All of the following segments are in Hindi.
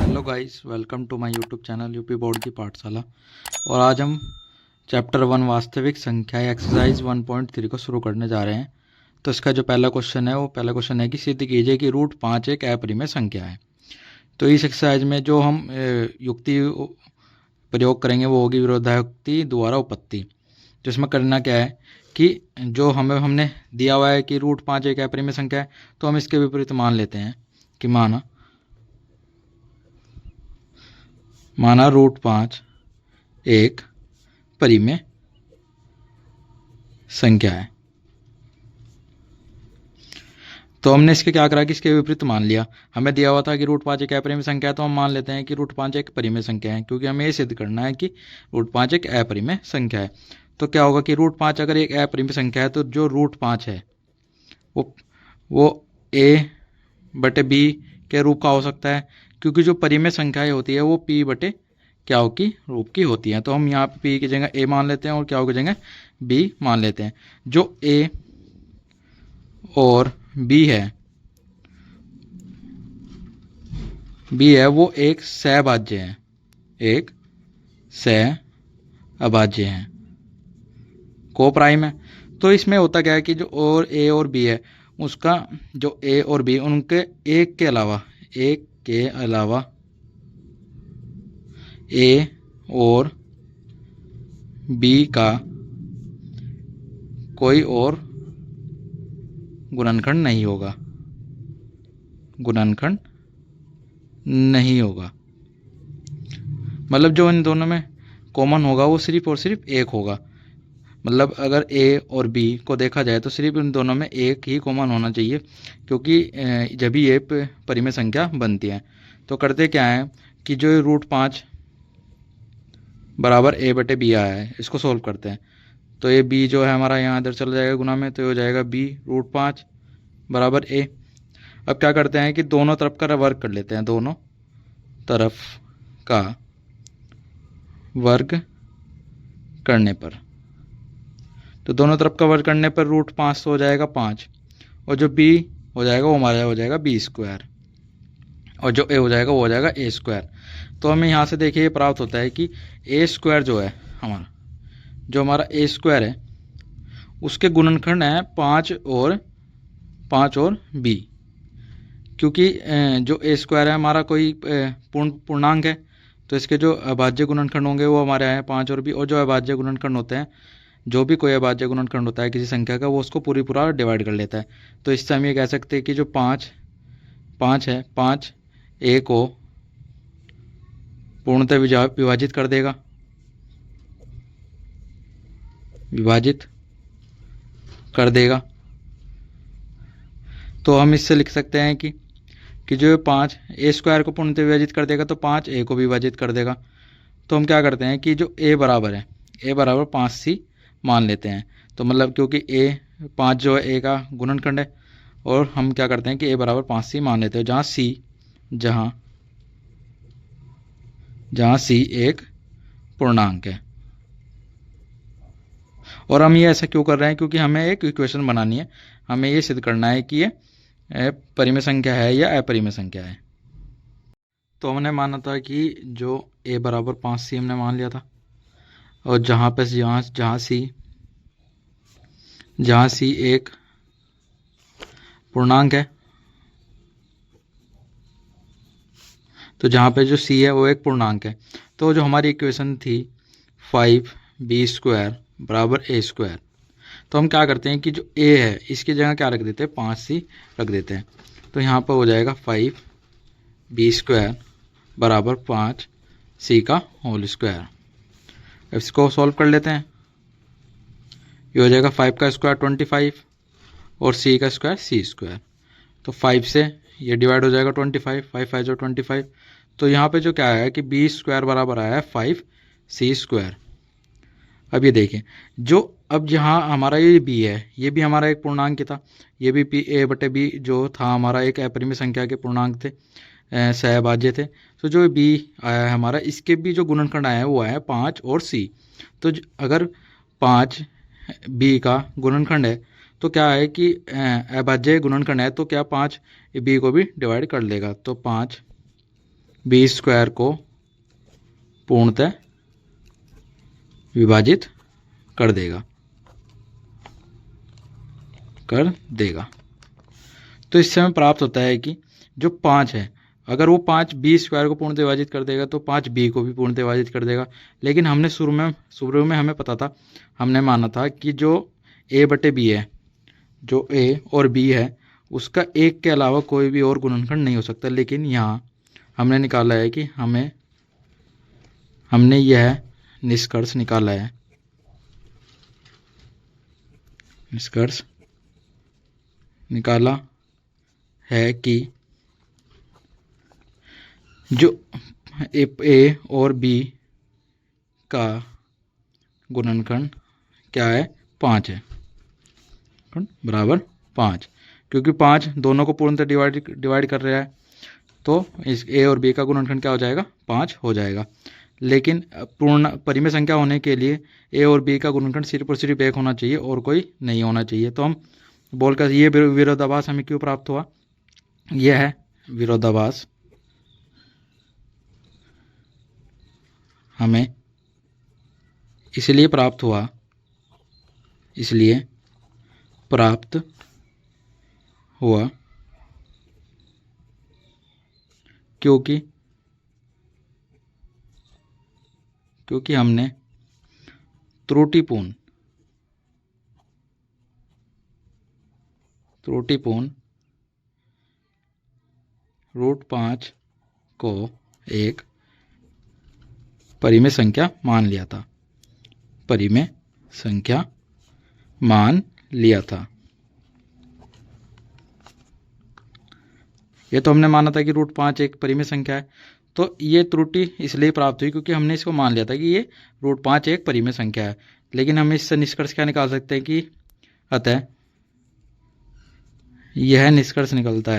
Hello guys, welcome to my YouTube channel UP board की पाठशाला। और आज हम चैप्टर 1 वास्तविक संख्याएं एक्सरसाइज 1.3 को शुरू करने जा रहे हैं। तो इसका जो पहला क्वेश्चन है वो पहला क्वेश्चन है कि सिद्ध कीजिए कि रूट 5 एक अपरिमेय संख्या है। तो इस एक्सरसाइज में जो हम युक्ति प्रयोग करेंगे वो होगी विरोधायुक्ति द्वारा उपपत्ति। तो इसमें करना क्या है कि जो हमने दिया हुआ है कि रूट 5 एक अपरिमेय संख्या है, तो हम इसके विपरीत मान लेते हैं कि माना रूट 5 एक परिमेय संख्या है। तो हमने इसके क्या करा कि इसके विपरीत मान लिया। हमें दिया हुआ था कि रूट 5 एक अपरिमेय संख्या है, तो हम मान लेते हैं कि रूट 5 एक परिमेय संख्या है, क्योंकि हमें ये सिद्ध करना है कि रूट 5 एक अपरिमेय संख्या है। तो क्या होगा कि रूट 5 अगर एक अपरिमेय संख्या है तो जो रूट 5 है वो ए बटे बी के रूप का हो सकता है, क्योंकि जो परिमेय संख्याएं होती है वो पी बटे क्या हो की रूप की होती हैं। तो हम यहाँ पे पी की जगह ए मान लेते हैं और क्या हो की जगह बी मान लेते हैं। जो ए और बी है वो एक सहभाज्य है, एक सहअभाज्य है, को प्राइम है। तो इसमें होता क्या है कि जो और ए और बी है उसका जो ए और बी उनके एक के अलावा ए और बी का कोई और गुणनखंड नहीं होगा। मतलब जो इन दोनों में कॉमन होगा वो सिर्फ और सिर्फ एक होगा। मतलब अगर ए और बी को देखा जाए तो सिर्फ इन दोनों में एक ही कॉमन होना चाहिए, क्योंकि जब भी ये परिमेय संख्या बनती है। तो करते क्या है कि जो रूट 5 बराबर ए बटे बी आया है इसको सोल्व करते हैं। तो ये बी जो है हमारा यहाँ इधर चला जाएगा गुना में, तो ये हो जाएगा बी रूट 5 बराबर ए। अब क्या करते हैं कि दोनों तरफ का वर्ग कर लेते हैं, दोनों तरफ का वर्ग करने पर। तो दोनों तरफ का वर्ग करने पर रूट 5 तो हो जाएगा 5, और जो बी हो जाएगा वो हमारा हो जाएगा बी स्क्वायर, और जो ए हो जाएगा वो हो जाएगा ए स्क्वायर। तो हमें यहाँ से देखिए ये प्राप्त होता है कि ए स्क्वायर जो है हमारा ए स्क्वायर है उसके गुणनखंड है 5 और बी, क्योंकि जो ए स्क्वायर है हमारा कोई पूर्णांक है, तो इसके जो अभाज्य गुणनखंड होंगे वो हमारे हैं 5 और बी। और जो अभाज्य गुणनखंड होते हैं, जो भी कोई अभाज्य गुणनखंड होता है किसी संख्या का, वो उसको पूरा डिवाइड कर लेता है। तो इससे हम ये कह सकते हैं कि जो 5 है 5 ए को पूर्णतः विभाजित कर देगा। तो हम इससे लिख सकते हैं कि जो 5 ए स्क्वायर को पूर्णतः विभाजित कर देगा तो 5 ए को भी विभाजित कर देगा। तो हम क्या करते हैं कि जो ए बराबर 5c मान लेते हैं। तो मतलब क्योंकि ए 5 जो है ए का गुणनखंड है, और हम क्या करते हैं कि ए बराबर 5c मान लेते हैं, जहाँ c एक पूर्णांक है। और हम ये ऐसा क्यों कर रहे हैं, क्योंकि हमें एक इक्वेशन बनानी है, हमें ये सिद्ध करना है कि ये परिमेय संख्या है या अपरिमेय संख्या है। तो हमने माना था कि जो a बराबर 5c हमने मान लिया था, और जहाँ c एक पूर्णांक है, तो जहाँ पे जो c है वो एक पूर्णांक है। तो जो हमारी इक्वेशन थी 5b स्क्वायर बराबर a स्क्वायर, तो हम क्या करते हैं कि जो a है इसकी जगह क्या रख देते हैं 5c रख देते हैं। तो यहाँ पर हो जाएगा 5b स्क्वायर बराबर 5c का होल स्क्वायर। इसको सॉल्व कर लेते हैं। ये हो जाएगा 5 का स्क्वायर 25 और c का स्क्वायर c स्क्वायर। तो 5 से ये डिवाइड हो जाएगा 25, 5 5 जो 25। तो यहाँ पे जो क्या आया है कि b स्क्वायर बराबर आया है 5c स्क्वायर। अब ये देखें, जो अब जहाँ हमारा ये b है ये भी हमारा एक पूर्णांक था, ये भी p a बटे b जो था हमारा एक अपरिमेय संख्या के पूर्णांक थे, सहभाज्य थे। तो जो b आया है हमारा, इसके भी जो गुणनखंड आया है वो आया है 5 और c। तो अगर 5 b का गुणनखंड है तो क्या है कि अभाज्य गुणनखंड है, तो क्या 5 b को भी डिवाइड कर लेगा। तो 5 बी स्क्वायर को पूर्णतः विभाजित कर देगा। तो इससे हमें प्राप्त होता है कि जो 5 है, अगर वो 5 बी स्क्वायर को पूर्णतः विभाजित कर देगा तो 5 बी को भी पूर्णतः विभाजित कर देगा। लेकिन हमने शुरू में हमें पता था, हमने माना था कि जो ए बटे बी है, जो ए और बी है, उसका एक के अलावा कोई भी और गुणनखंड नहीं हो सकता। लेकिन यहाँ हमने निकाला है कि हमने यह निष्कर्ष निकाला है कि जो ए और बी का गुणनखंड क्या है, 5 है, बराबर 5। क्योंकि 5 दोनों को पूर्णतः डिवाइड कर रहा है, तो इस ए और बी का गुणनखंड क्या हो जाएगा, 5 हो जाएगा। लेकिन पूर्ण परिमेय संख्या होने के लिए ए और बी का गुणनखंड सिर्फ और सिर्फ 1 होना चाहिए और कोई नहीं होना चाहिए। तो हम बोलकर ये विरोधाभास हमें क्यों प्राप्त हुआ, यह है विरोधाभास हमें इसलिए प्राप्त हुआ क्योंकि हमने त्रुटिपूर्ण √5 को एक परिमेय संख्या मान लिया था। ये तो हमने माना था कि √5 एक परिमेय संख्या है। तो ये त्रुटि इसलिए प्राप्त हुई क्योंकि हमने इसको मान लिया था कि ये √5 एक परिमेय संख्या है। लेकिन हम इससे निष्कर्ष क्या निकाल सकते हैं कि अतः यह निष्कर्ष निकलता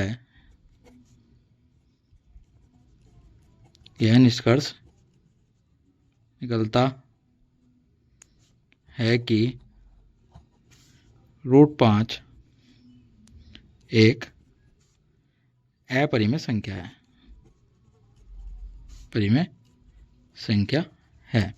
है कि √5 एक अपरिमेय संख्या है।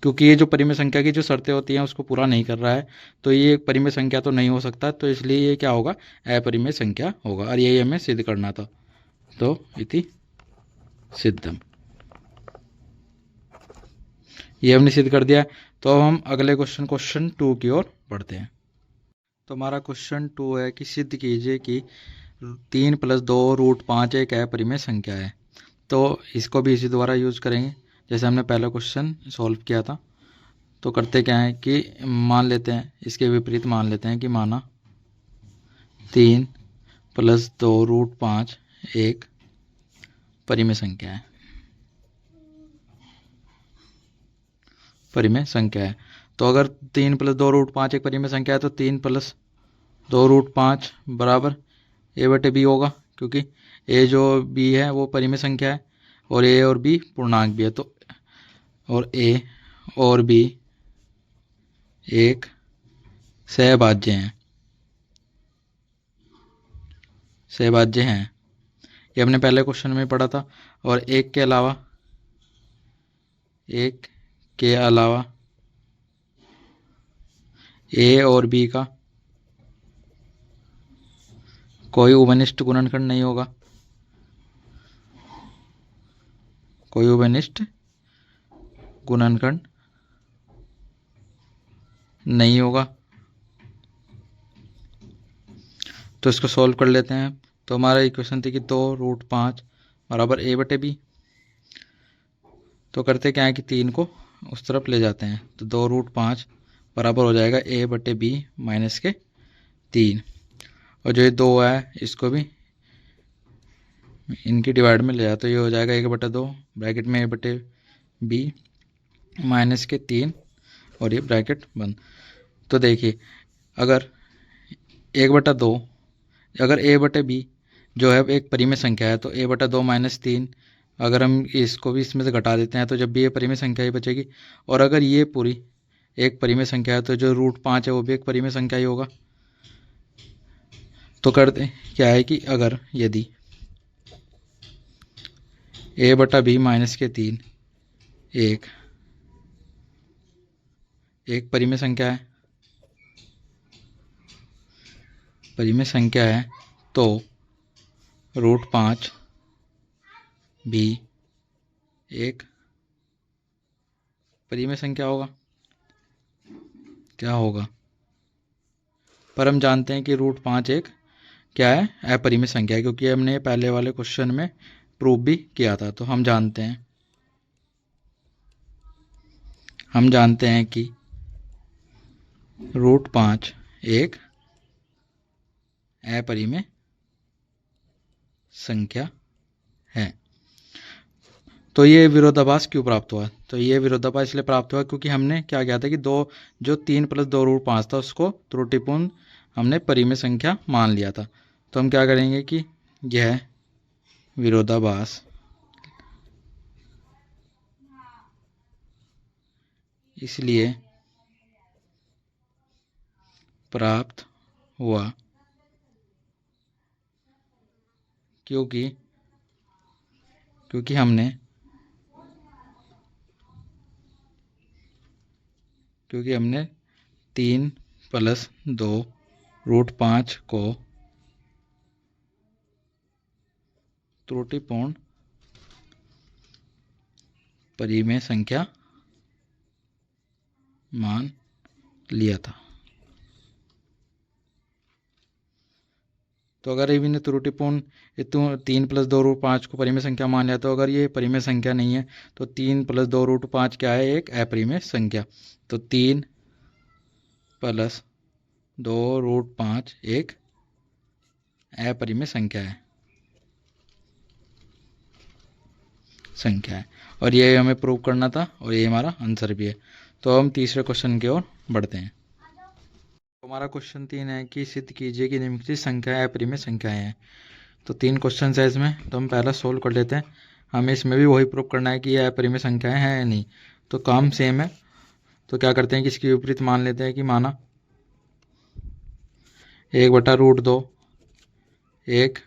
क्योंकि ये जो परिमेय संख्या की जो शर्तें होती हैं उसको पूरा नहीं कर रहा है, तो ये एक परिमेय संख्या तो नहीं हो सकता। तो इसलिए ये क्या होगा, अपरिमेय संख्या होगा। और यही हमें सिद्ध करना था। तो इति सिद्धम, ये हमने सिद्ध कर दिया। तो अब हम अगले क्वेश्चन 2 की ओर बढ़ते हैं। तो हमारा क्वेश्चन 2 है कि सिद्ध कीजिए कि 3 + 2 √5 एक अपरिमेय संख्या है। तो इसको भी इसी द्वारा यूज करेंगे जैसे हमने पहला क्वेश्चन सॉल्व किया था। तो करते क्या है कि मान लेते हैं, इसके विपरीत मान लेते हैं कि माना 3 + 2 √5 एक परिमेय संख्या है। तो अगर 3 + 2 √5 एक परिमेय संख्या है तो 3 + 2 √5 बराबर a बटे b होगा। क्योंकि a जो b है वो परिमेय संख्या है और a और b पूर्णांक भी है। तो और a और b एक सहभाज्य हैं। ये हमने पहले क्वेश्चन में पढ़ा था। और एक के अलावा a और b का कोई उभयनिष्ठ गुणनखंड नहीं होगा। तो इसको सॉल्व कर लेते हैं। तो हमारा इक्वेशन थी कि 2 √5 बराबर a बटे b। तो करते क्या है कि 3 को उस तरफ ले जाते हैं। तो 2 √5 बराबर हो जाएगा a बटे b माइनस के 3। और जो ये 2 है इसको भी इनकी डिवाइड में ले जाए तो ये हो जाएगा 1/2 ब्रैकेट में a बटे b माइनस के 3 और ये ब्रैकेट बंद। तो देखिए अगर 1/2 अगर a बटे b जो है एक परिमेय संख्या है तो a/2 माइनस 3 अगर हम इसको भी इसमें से घटा देते हैं तो जब भी ये परिमेय संख्या ही बचेगी। और अगर ये पूरी एक परिमेय संख्या है तो जो √5 है वो भी एक परिमेय संख्या ही होगा। तो करते क्या है कि अगर यदि ए बटा बी माइनस के 3 एक परिमेय संख्या है, परिमेय संख्या है, तो √5 भी एक परिमेय संख्या होगा। क्या होगा? पर हम जानते हैं कि √5 एक क्या है, अपरिमेय संख्या है, क्योंकि हमने पहले वाले क्वेश्चन में प्रूव भी किया था। तो हम जानते हैं कि √5 एक अपरिमेय संख्या है। तो ये विरोधाभास क्यों प्राप्त हुआ? तो ये विरोधाभास इसलिए प्राप्त हुआ क्योंकि हमने क्या किया था कि 3 + 2√5 था उसको त्रुटिपूर्ण हमने परिमेय संख्या मान लिया था। तो हम क्या करेंगे कि यह विरोधाभास इसलिए प्राप्त हुआ क्योंकि हमने 3 + 2√5 को त्रुटिपूर्ण परिमेय संख्या मान लिया था। तो अगर इन्हें त्रुटिपूर्ण 3 + 2√5 को परिमेय संख्या मान लिया, तो अगर ये परिमेय संख्या नहीं है तो 3 + 2√5 क्या है? एक अपरिमेय संख्या। तो 3 + 2√5 एक अपरिमेय संख्या है और ये हमें प्रूव करना था और ये हमारा आंसर भी है। तो हम तीसरे क्वेश्चन की ओर बढ़ते हैं। हमारा क्वेश्चन 3 है कि सिद्ध कीजिए कि निम्नलिखित संख्याएं अपरिमेय संख्याएं हैं। तो 3 क्वेश्चन है इसमें, तो हम पहला सोल्व कर लेते हैं। हमें इसमें भी वही प्रूव करना है कि यह अपरिमेय संख्याएं हैं या नहीं। तो काम सेम है। तो क्या करते हैं कि इसकी विपरीत मान लेते हैं कि माना 1/√2 एक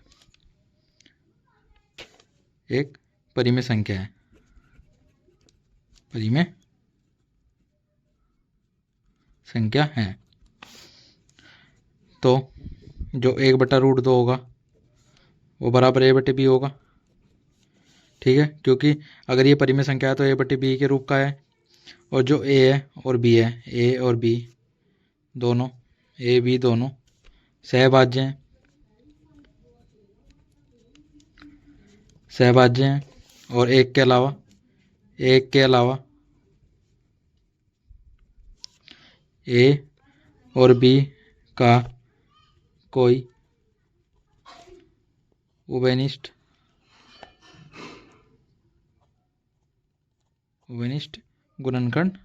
परिमेय संख्या है, परिमेय संख्या है। तो जो 1/√2 होगा वो बराबर a/b होगा। ठीक है, क्योंकि अगर ये परिमेय संख्या है तो a/b के रूप का है और जो a है और b है, a और b दोनों, a b दोनों सहभाज्य हैं, और एक के अलावा a और b का कोई उभयनिष्ठ गुणनखंड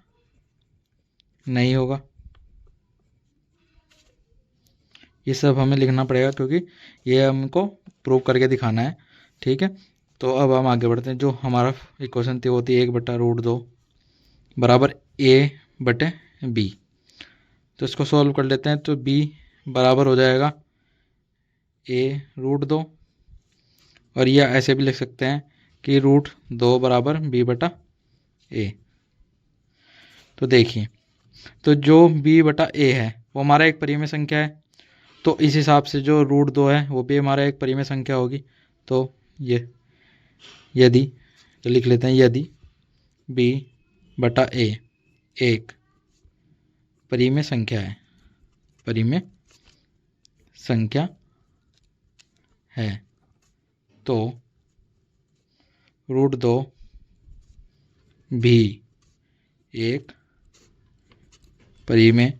नहीं होगा। ये सब हमें लिखना पड़ेगा क्योंकि ये हमको प्रूव करके दिखाना है। ठीक है, तो अब हम आगे बढ़ते हैं। जो हमारा इक्वेशन थी वो थी 1/√2 बराबर a/b। तो इसको सॉल्व कर लेते हैं। तो b बराबर हो जाएगा a√2 और यह ऐसे भी लिख सकते हैं कि √2 बराबर b/a। तो देखिए, तो जो b/a है वो हमारा एक परिमेय संख्या है, तो इस हिसाब से जो √2 है वो भी हमारा एक परिमेय संख्या होगी। तो ये यदि तो लिख लेते हैं, यदि b/a एक परिमेय संख्या है, तो √2 भी एक परिमेय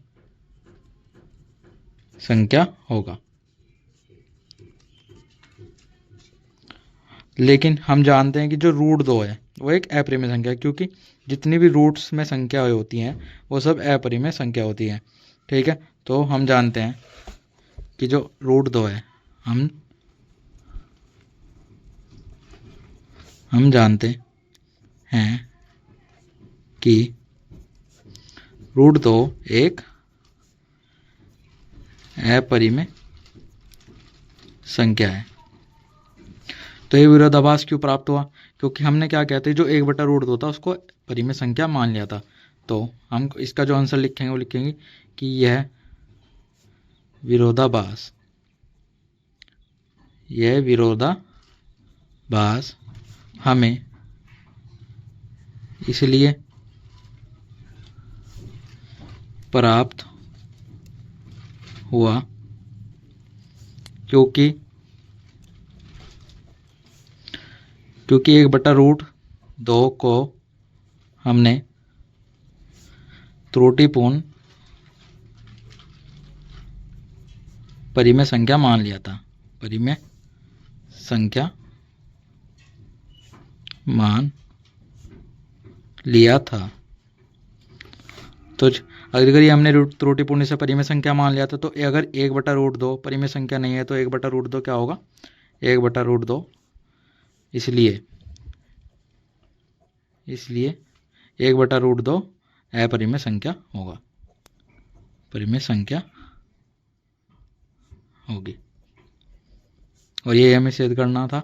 संख्या होगा। लेकिन हम जानते हैं कि जो √2 है वो एक अपरिमेय संख्या है, क्योंकि जितनी भी रूट्स में संख्या होती हैं वो सब अपरिमेय संख्या होती हैं। ठीक है, तो हम जानते हैं कि जो √2 है, हम जानते हैं कि √2 एक अपरिमेय संख्या है। तो ये विरोधाभास क्यों प्राप्त हुआ? क्योंकि हमने क्या कहते हैं जो 1/√2 था उसको परिमेय संख्या मान लिया था। तो हम इसका जो आंसर लिखेंगे वो लिखेंगे कि यह विरोधाभास हमें इसलिए प्राप्त हुआ क्योंकि 1/√2 को हमने त्रुटिपूर्ण परिमेय संख्या मान लिया था। परिमेय संख्या मान लिया था। तो अगर ये हमने त्रुटिपूर्ण से परिमेय संख्या मान लिया था, तो अगर 1/√2 परिमेय संख्या नहीं है तो 1/√2 क्या होगा? 1/√2 इसलिए 1/√2 अपरिमेय संख्या होगा, परिमेय संख्या होगी। और ये हमें सिद्ध करना था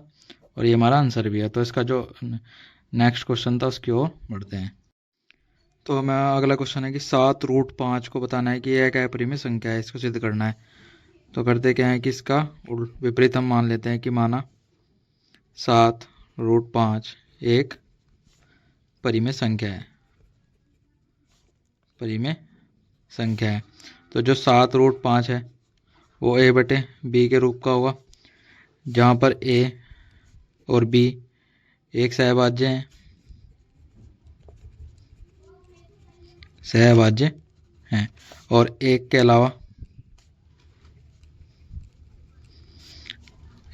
और ये हमारा आंसर भी है। तो इसका जो नेक्स्ट क्वेश्चन था उसकी ओर बढ़ते हैं। तो हमें अगला क्वेश्चन है कि 7√5 को बताना है कि यह एक अपरिमेय संख्या है, इसको सिद्ध करना है। तो करते क्या है कि इसका विपरीत हम मान लेते हैं कि माना 7√5 एक परिमेय संख्या है, परिमेय संख्या है। तो जो 7√5 है वो a/b के रूप का होगा, जहाँ पर a और b एक सहभाज्य हैं और एक के अलावा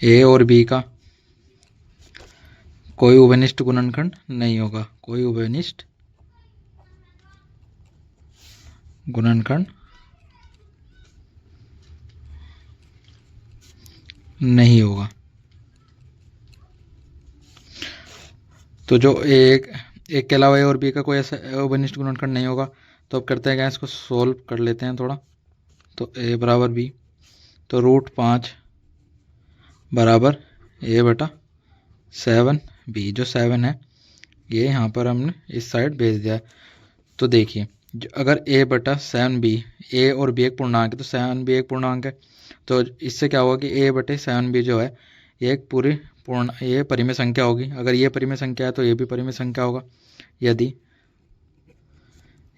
a और b का कोई उभयनिष्ठ गुणनखंड नहीं होगा, कोई उभयनिष्ठ गुणनखंड नहीं होगा। तो जो एक के अलावा ए और बी का कोई ऐसा उभयनिष्ठ गुणनखंड नहीं होगा, तो अब करते हैं क्या, इसको सोल्व कर लेते हैं थोड़ा। तो a बराबर b, तो √5 बराबर a/7b, जो 7 है ये यहाँ पर हमने इस साइड भेज दिया है। तो देखिए अगर a/7b, a और b एक पूर्णांक है तो 7b एक पूर्णांक है, तो इससे क्या होगा कि a/7b जो है ये एक ये परिमेय संख्या होगी। अगर ये परिमेय संख्या है तो ये भी परिमेय संख्या होगा। यदि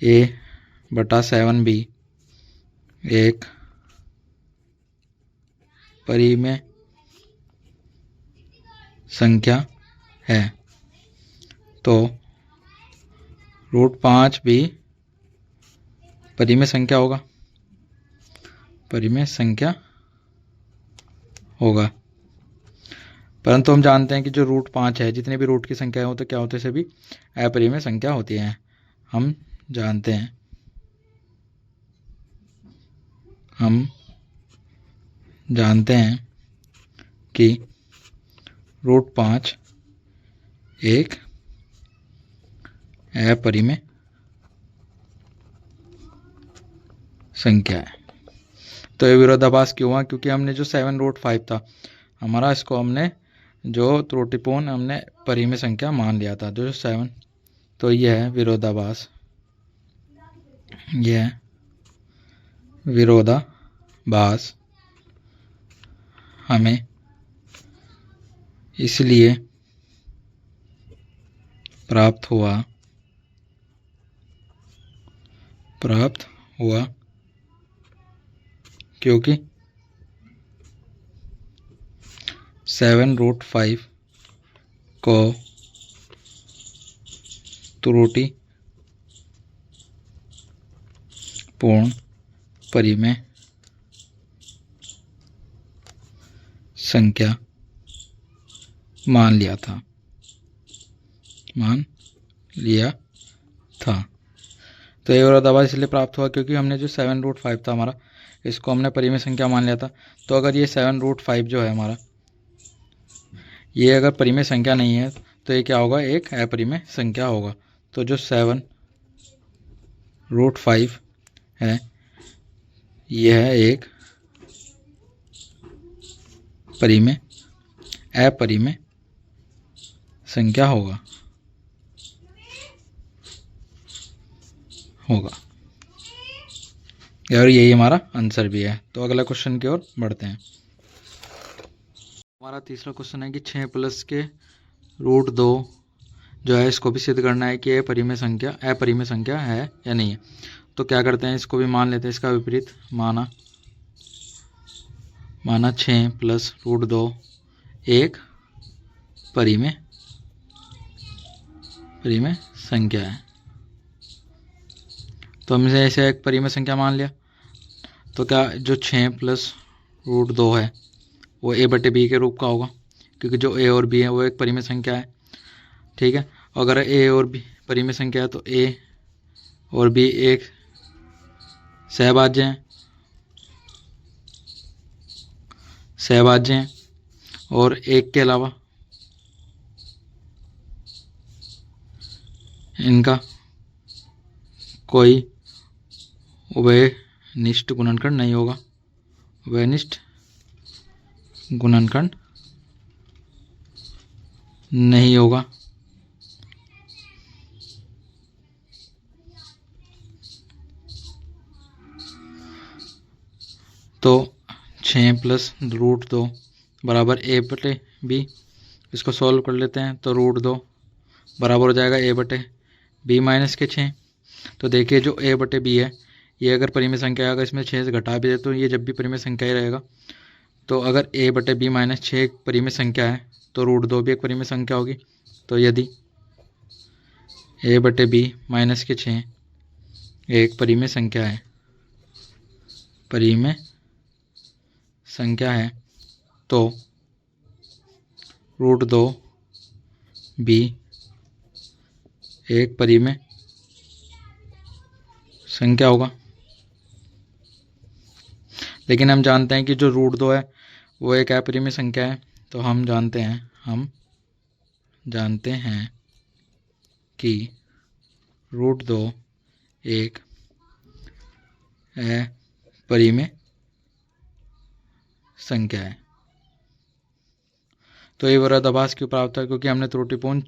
a/7b एक परिमेय संख्या है तो √5 भी परिमेय संख्या होगा, परिमेय संख्या होगा। परंतु हम जानते हैं कि जो √5 है, जितने भी रूट की संख्या हो तो क्या होते हैं, सभी अपरिमेय संख्या होती हैं। हम जानते हैं कि √5 एक अपरिमेय संख्या है। तो ये विरोधाभास क्यों हुआ? क्योंकि हमने जो 7√5 था हमारा, इसको हमने जो त्रुटिपूर्ण हमने परिमेय संख्या मान लिया था, जो 7। तो यह है विरोधाभास, यह विरोधाभास हमें इसलिए प्राप्त हुआ क्योंकि 7√5 को त्रुटिपूर्ण परिमेय संख्या मान लिया था। तो ये विरोधाभास इसलिए प्राप्त हुआ क्योंकि हमने जो 7√5 था हमारा, इसको हमने परिमेय संख्या मान लिया था। तो अगर ये 7√5 जो है हमारा, ये अगर परिमेय संख्या नहीं है तो ये क्या होगा, एक अपरिमेय संख्या होगा। तो जो 7√5 है यह है एक अपरिमेय संख्या होगा और यही हमारा आंसर भी है। तो अगला क्वेश्चन की ओर बढ़ते हैं। हमारा तीसरा क्वेश्चन है कि 6 प्लस के रूट 2 जो है इसको भी सिद्ध करना है कि अपरिमेय संख्या है या नहीं है। तो क्या करते हैं, इसको भी मान लेते हैं, इसका विपरीत माना 6 प्लस रूट 2 एक परिमेय संख्या है। तो हमने ऐसे एक परिमेय संख्या मान लिया। तो क्या जो 6 प्लस रूट 2 है वो a बटे बी के रूप का होगा, क्योंकि जो a और b है वो एक परिमेय संख्या है। ठीक है, अगर a और b परिमेय संख्या है तो a और b एक सहभाज्य हैं और एक के अलावा इनका कोई उभयनिष्ठ गुणनखंड नहीं होगा। उभयनिष्ठ गुणनखंड नहीं होगा। तो 6 प्लस रूट 2 बराबर a बटे बी। इसको सॉल्व कर लेते हैं तो रूट 2 बराबर हो जाएगा a बटे बी माइनस के 6। तो देखिए जो a बटे बी है ये अगर परिमेय संख्या है, अगर इसमें 6 से घटा भी दे तो ये जब भी परिमेय संख्या ही रहेगा। तो अगर a बटे बी माइनस 6 एक परिमेय संख्या है तो रूट 2 भी एक परिमेय संख्या होगी। तो यदि a बटे बी माइनस के 6 एक परिमेय संख्या है तो रूट 2 भी एक परिमेय संख्या होगा। लेकिन हम जानते हैं कि जो रूट 2 है वो एक अपरिमेय संख्या है। तो हम जानते हैं कि रूट 2 एक अपरिमेय संख्या है। तो ये विरोधाभास क्यों प्राप्त है, क्योंकि हमने त्रुटिपूर्ण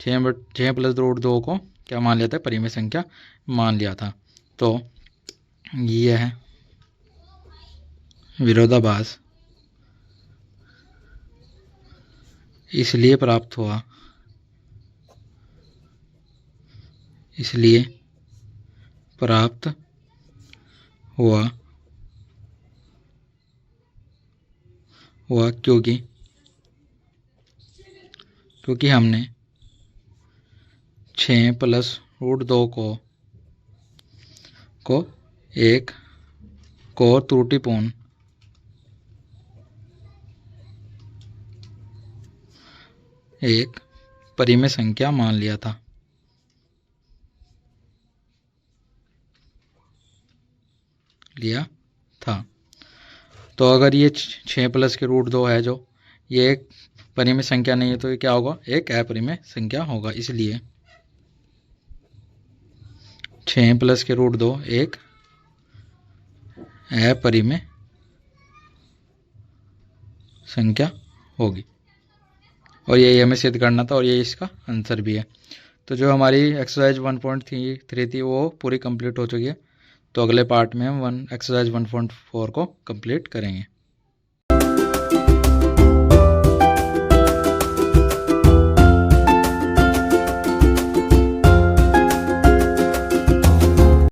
6 प्लस रूट 2 को क्या मान लिया था, परिमेय संख्या मान लिया था। तो यह है विरोधाभास इसलिए प्राप्त हुआ क्योंकि हमने 6 प्लस रूट 2 को त्रुटिपूर्ण एक परिमेय संख्या मान लिया था। तो अगर ये 6 प्लस के रूट 2 है जो ये एक परिमेय संख्या नहीं है तो ये क्या होगा, एक अपरिमेय संख्या होगा। इसलिए 6 प्लस के रूट 2 एक अपरिमेय संख्या होगी और यही हमें सिद्ध करना था और यही इसका आंसर भी है। तो जो हमारी एक्सरसाइज 1.3 थी वो पूरी कंप्लीट हो चुकी है। तो अगले पार्ट में हम एक्सरसाइज 1.4 को कंप्लीट करेंगे।